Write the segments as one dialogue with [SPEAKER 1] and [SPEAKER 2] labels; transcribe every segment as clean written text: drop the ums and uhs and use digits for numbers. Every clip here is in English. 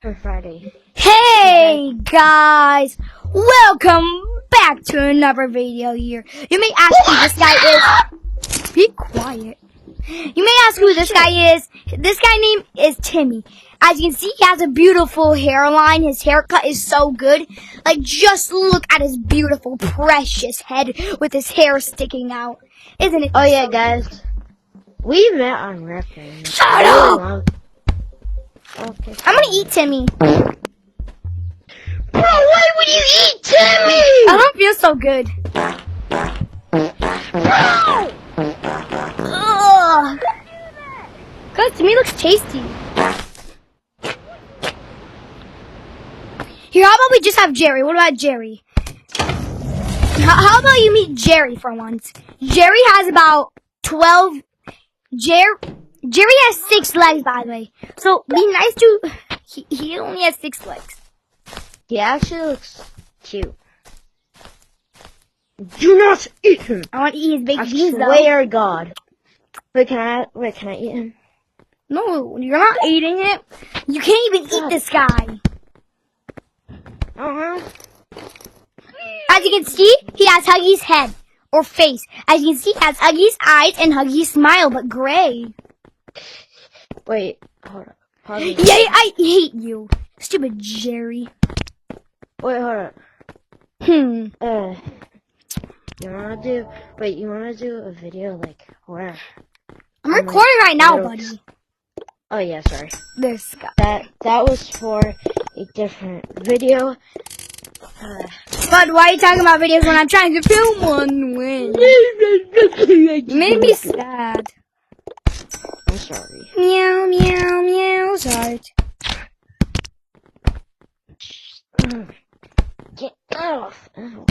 [SPEAKER 1] for Friday.
[SPEAKER 2] Hey guys, welcome back to another video here. You may ask who this guy is. Be quiet. You may ask who this guy is. This guy name is Timmy. As you can see, he has a beautiful hairline. His haircut is so good. Like, just look at his beautiful, precious head with his hair sticking out. Isn't it?
[SPEAKER 1] Oh yeah, guys. We met on record.
[SPEAKER 2] Shut up!
[SPEAKER 1] Okay.
[SPEAKER 2] I'm gonna eat Timmy.
[SPEAKER 1] Bro, why would you eat Timmy?
[SPEAKER 2] I don't feel so good.
[SPEAKER 1] Bro!
[SPEAKER 2] Ugh. Cause to me looks tasty. Here, how about we just have Jerry? What about Jerry? How about you meet Jerry for once? Jerry has about 12. Jerry has 6 legs, by the way. So be nice to. He only has 6 legs.
[SPEAKER 1] He actually looks cute. Do not eat him.
[SPEAKER 2] I want to eat his big
[SPEAKER 1] I
[SPEAKER 2] beans, though.
[SPEAKER 1] swear to God. Wait, can I eat him?
[SPEAKER 2] No, you're not eating it. You can't even eat this guy. As you can see, he has Huggy's head or face. As you can see, he has Huggy's eyes and Huggy's smile, but gray.
[SPEAKER 1] Wait, hold up.
[SPEAKER 2] Yeah, I hate you, stupid Jerry.
[SPEAKER 1] Wait, hold up.
[SPEAKER 2] Hmm.
[SPEAKER 1] You wanna do a video like where?
[SPEAKER 2] I'm recording right now, buddy.
[SPEAKER 1] Oh yeah, sorry.
[SPEAKER 2] This guy.
[SPEAKER 1] That was for a different video.
[SPEAKER 2] But why are you talking about videos when I'm trying to film one? You made me sad.
[SPEAKER 1] I'm sorry.
[SPEAKER 2] Meow, meow, meow. Sorry.
[SPEAKER 1] Get off. Ow.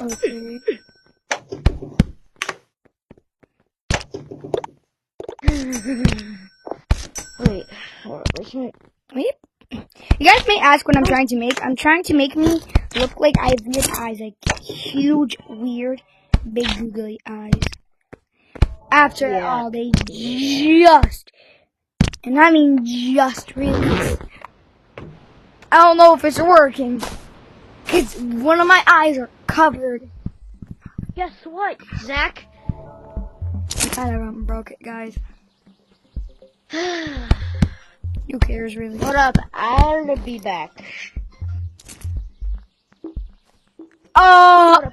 [SPEAKER 2] Okay.
[SPEAKER 1] Wait, where's my...
[SPEAKER 2] Wait. You guys may ask what I'm trying to make. I'm trying to make me look like I have weird eyes, like huge, weird, big, googly eyes. After all, they just, and I mean just really, I don't know if it's working, because one of my eyes are covered.
[SPEAKER 1] Guess what, Zach?
[SPEAKER 2] I kind of broke it, guys. Who cares, really?
[SPEAKER 1] Hold up, I'll be back.
[SPEAKER 2] Oh!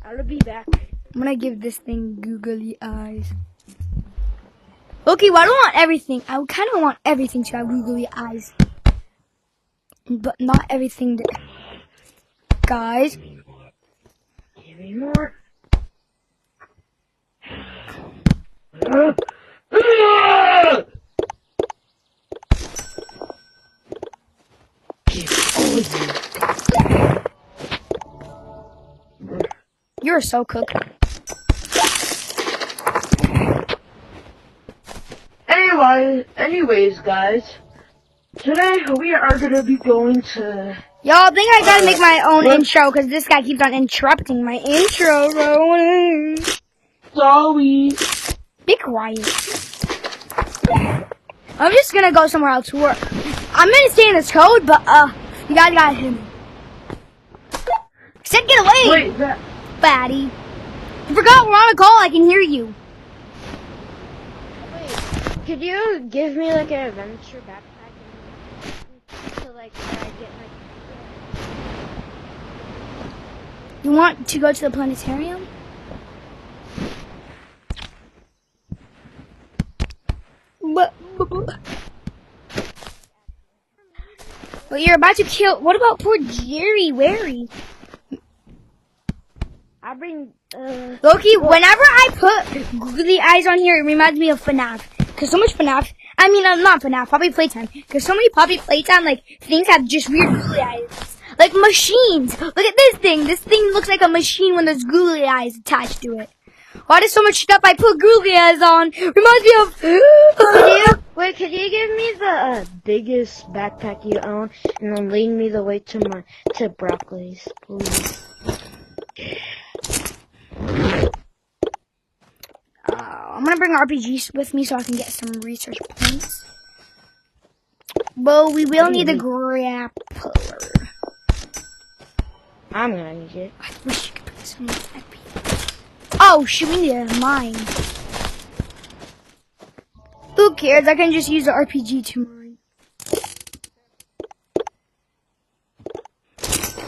[SPEAKER 1] I'll be back.
[SPEAKER 2] I'm gonna give this thing googly eyes. Okay, well, I don't want everything. I kind of want everything to have googly eyes. But not everything that... Guys.
[SPEAKER 1] Give me more.
[SPEAKER 2] You're so cooked.
[SPEAKER 1] Anyways, guys, today we are gonna be going to...
[SPEAKER 2] Y'all think I gotta make my own intro because this guy keeps on interrupting my intro.
[SPEAKER 1] Sorry.
[SPEAKER 2] Be quiet. I'm just gonna go somewhere else to work. I'm gonna stay in this code, but you guys gotta hear me. Said get away!
[SPEAKER 1] Wait, that...
[SPEAKER 2] Fatty. I forgot we're on a call, I can hear you.
[SPEAKER 1] Wait, could you give me like an adventure backpack to like where I get like...
[SPEAKER 2] You want to go to the planetarium? But you're about to kill. What about poor Jerry Wary?
[SPEAKER 1] I bring
[SPEAKER 2] Loki, whenever I put googly eyes on here, it reminds me of FNAF. Cause so much FNAF. I mean, not FNAF. Poppy Playtime. Cause so many Poppy Playtime like things have just weird googly eyes, like machines. Look at this thing. This thing looks like a machine when there's googly eyes attached to it. Why does so much stuff I put googly eyes on reminds me of...
[SPEAKER 1] Could you give me the biggest backpack you own and then lead me the way to Broccoli's, please?
[SPEAKER 2] want to bring RPGs with me so I can get some research points. But we will need a grappler.
[SPEAKER 1] I'm gonna need it.
[SPEAKER 2] I wish you could put this on the IP. Oh, shoot, we need a mine. Who cares? I can just use the RPG to mine.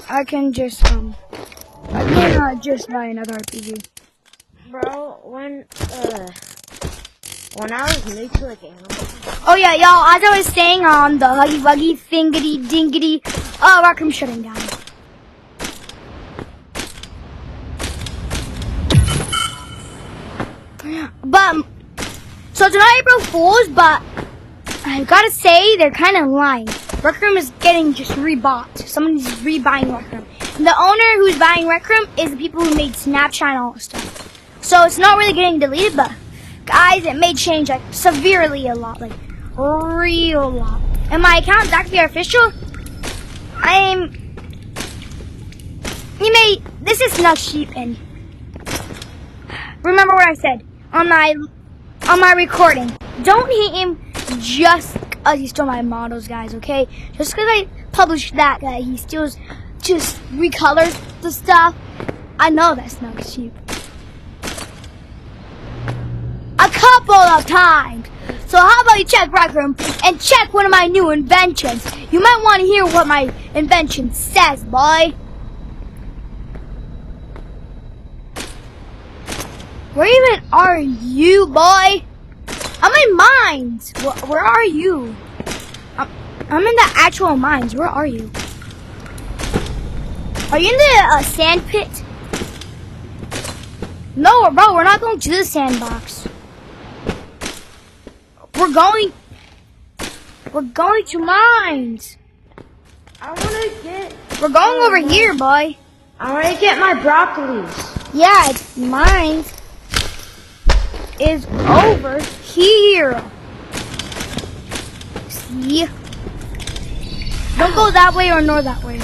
[SPEAKER 2] I can just just buy another RPG.
[SPEAKER 1] Bro, when I was new to like animal.
[SPEAKER 2] Oh yeah, y'all, as I was saying on the Huggy Wuggy Thingity Dingity, Rec Room's shutting down. But, so it's not April Fool's, but I gotta say, they're kind of lying. Rec Room is getting just rebought. Someone's rebuying Rec Room. And the owner who's buying Rec Room is the people who made Snapchat and all that stuff. So it's not really getting deleted, but guys, it may change like severely a lot, like real lot. And my account is actually official. This is not sheep, and remember what I said on my recording. Don't hate him just because he stole my models, guys, okay? Just because I published that he steals, just recolors the stuff. I know that's not sheep. A couple of times. So how about you check Rec Room and check one of my new inventions? You might want to hear what my invention says, boy. Where even are you, boy? I'm in mines. Where are you? I'm in the actual mines. Where are you? Are you in the sand pit? No, bro, we're not going to the sandbox. We're going to mines. We're going over here, boy.
[SPEAKER 1] I want to get my broccolis.
[SPEAKER 2] Yeah, it's mines. Is over here. See? Don't go that way or nor that way.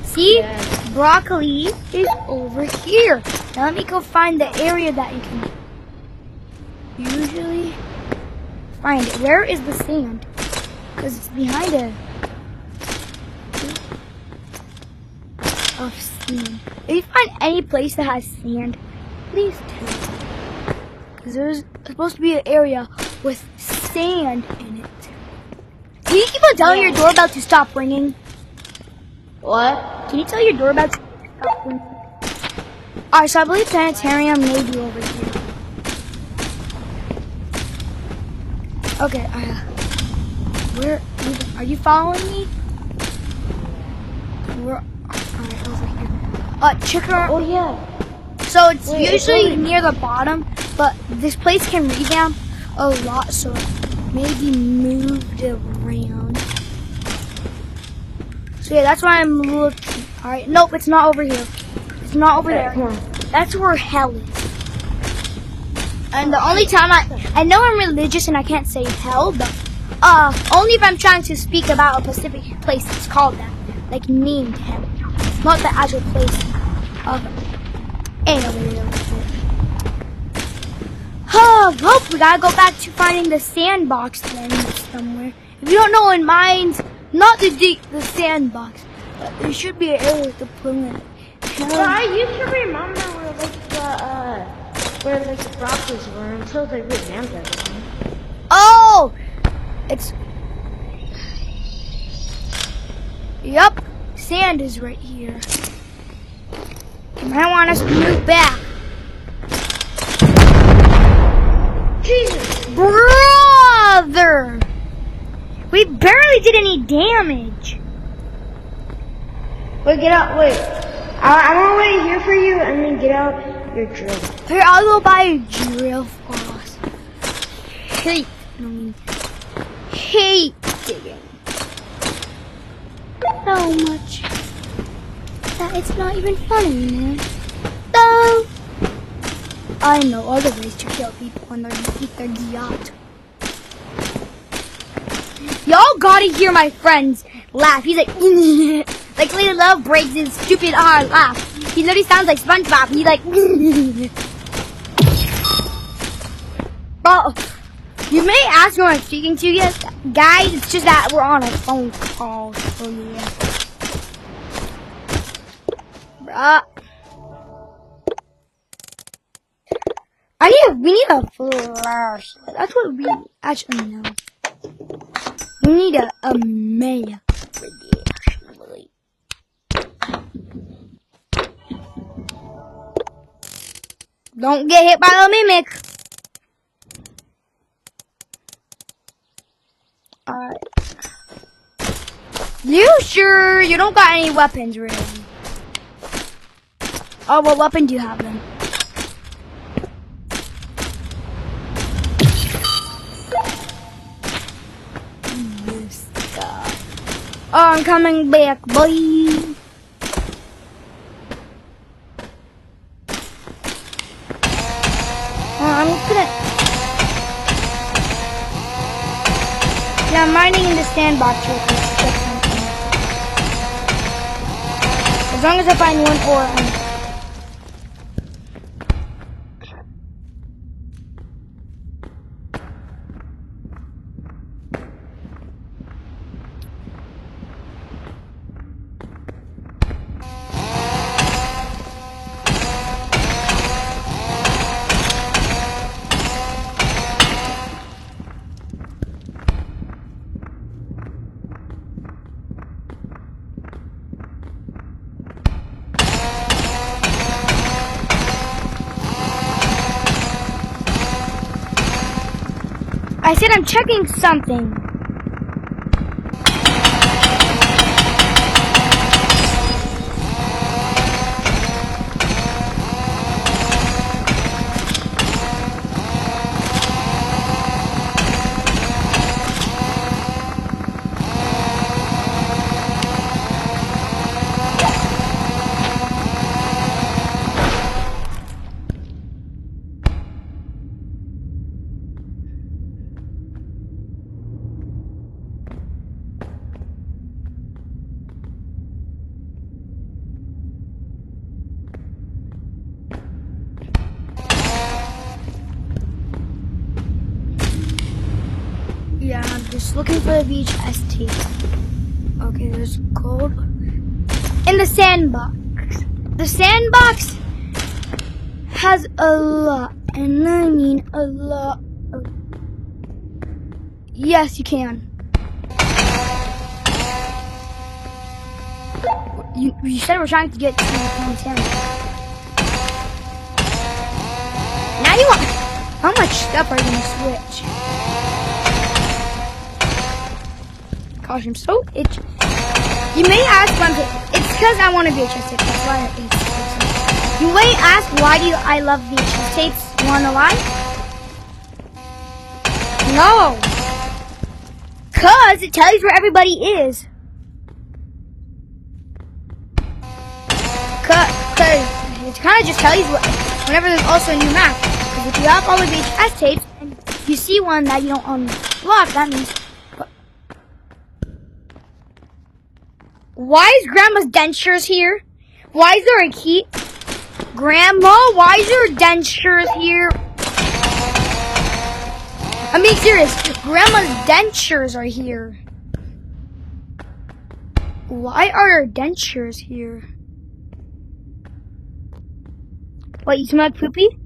[SPEAKER 2] See?
[SPEAKER 1] Yes.
[SPEAKER 2] Broccoli is over here. Now let me go find the area that you can usually find it. Where is the sand? Because it's behind it. Of sand. If you find any place that has sand, please tell me. Because there's supposed to be an area with sand in it. Can you keep on telling your doorbell to stop ringing?
[SPEAKER 1] What?
[SPEAKER 2] Can you tell your doorbell to stop ringing? Alright, so I believe planetarium may be over here. Okay, where are you following me? Alright, over here. Chicken.
[SPEAKER 1] Oh yeah.
[SPEAKER 2] So it's
[SPEAKER 1] Wait,
[SPEAKER 2] usually near the bottom, but this place can rebound a lot, so it may be moved around. So yeah, that's why I'm looking. Alright, nope, it's not over here. It's not over there. That's where hell is. And the only time I know I'm religious and I can't say hell, but only if I'm trying to speak about a specific place that's called that, like named hell, not the actual place of it. Anyway, hope we gotta go back to finding the sandbox then somewhere. If you don't know in mines, not the sandbox, but there should be an area with the planet.
[SPEAKER 1] Well, I used to remember where the broccolis were until they revamped everything.
[SPEAKER 2] Oh, it's yup. Sand is right here. You might want us to move back.
[SPEAKER 1] Jesus,
[SPEAKER 2] Brother! We barely did any damage.
[SPEAKER 1] wait, get out. Wait, I'm gonna wait here for you, and then get out your drill.
[SPEAKER 2] Here, I'll go buy a drill for us. Hate digging so much that it's not even funny anymore. So, I know other ways to kill people when they eat their yacht. Y'all gotta hear my friends laugh. He's like, like Lady Love breaks his stupid laugh. He literally sounds like SpongeBob. He's like, Well, you may ask who I'm speaking to, yes, guys. It's just that we're on a phone call. So yeah. Bruh. We need a flash. That's what we actually know. We need a mayor for this. Don't get hit by a mimic. Alright. You sure you don't got any weapons, really? Oh, what weapon do you have then? Oh, I'm coming back, boy. I'm gonna... Yeah, I'm mining in the sandbox real quick to check something. As long as I find one ore, I said I'm checking something. Yeah, I'm just looking for the VHS tape. Okay, there's gold. In the sandbox. The sandbox has a lot, and I mean a lot of... Yes, you can. You said we're trying to get to Montana. Now you want... How much stuff are you going to switch? Gosh, I'm so itchy. You may ask why it's because I want a VHS tape. That's why I hate VHS. You may ask why do I love VHS tapes? You wanna know why? No. Cause it tells you where everybody is. Cause it kind of just tells you whenever there's also a new map. Because if you have all the VHS tapes and you see one that you don't unlock, that means. Why is Grandma's dentures here? Why is there a key? Grandma, why is there dentures here? I'm being serious. Grandma's dentures are here. Why are there dentures here? What, you smell like poopy?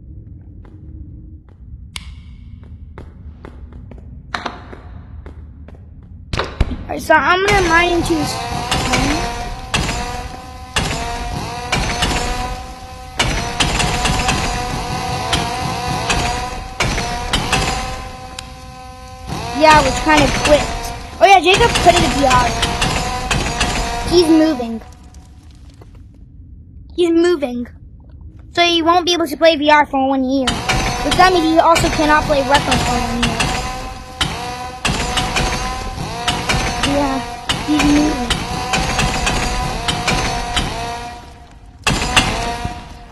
[SPEAKER 2] Alright, so I'm gonna mine into this. Yeah, we're trying to quit. Oh yeah, Jacob put it in VR. He's moving. He's moving. So he won't be able to play VR for 1 year. Which that means he also cannot play Retro for 1 year. Yeah, he's moving.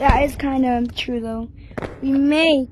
[SPEAKER 2] That is kind of true though. We may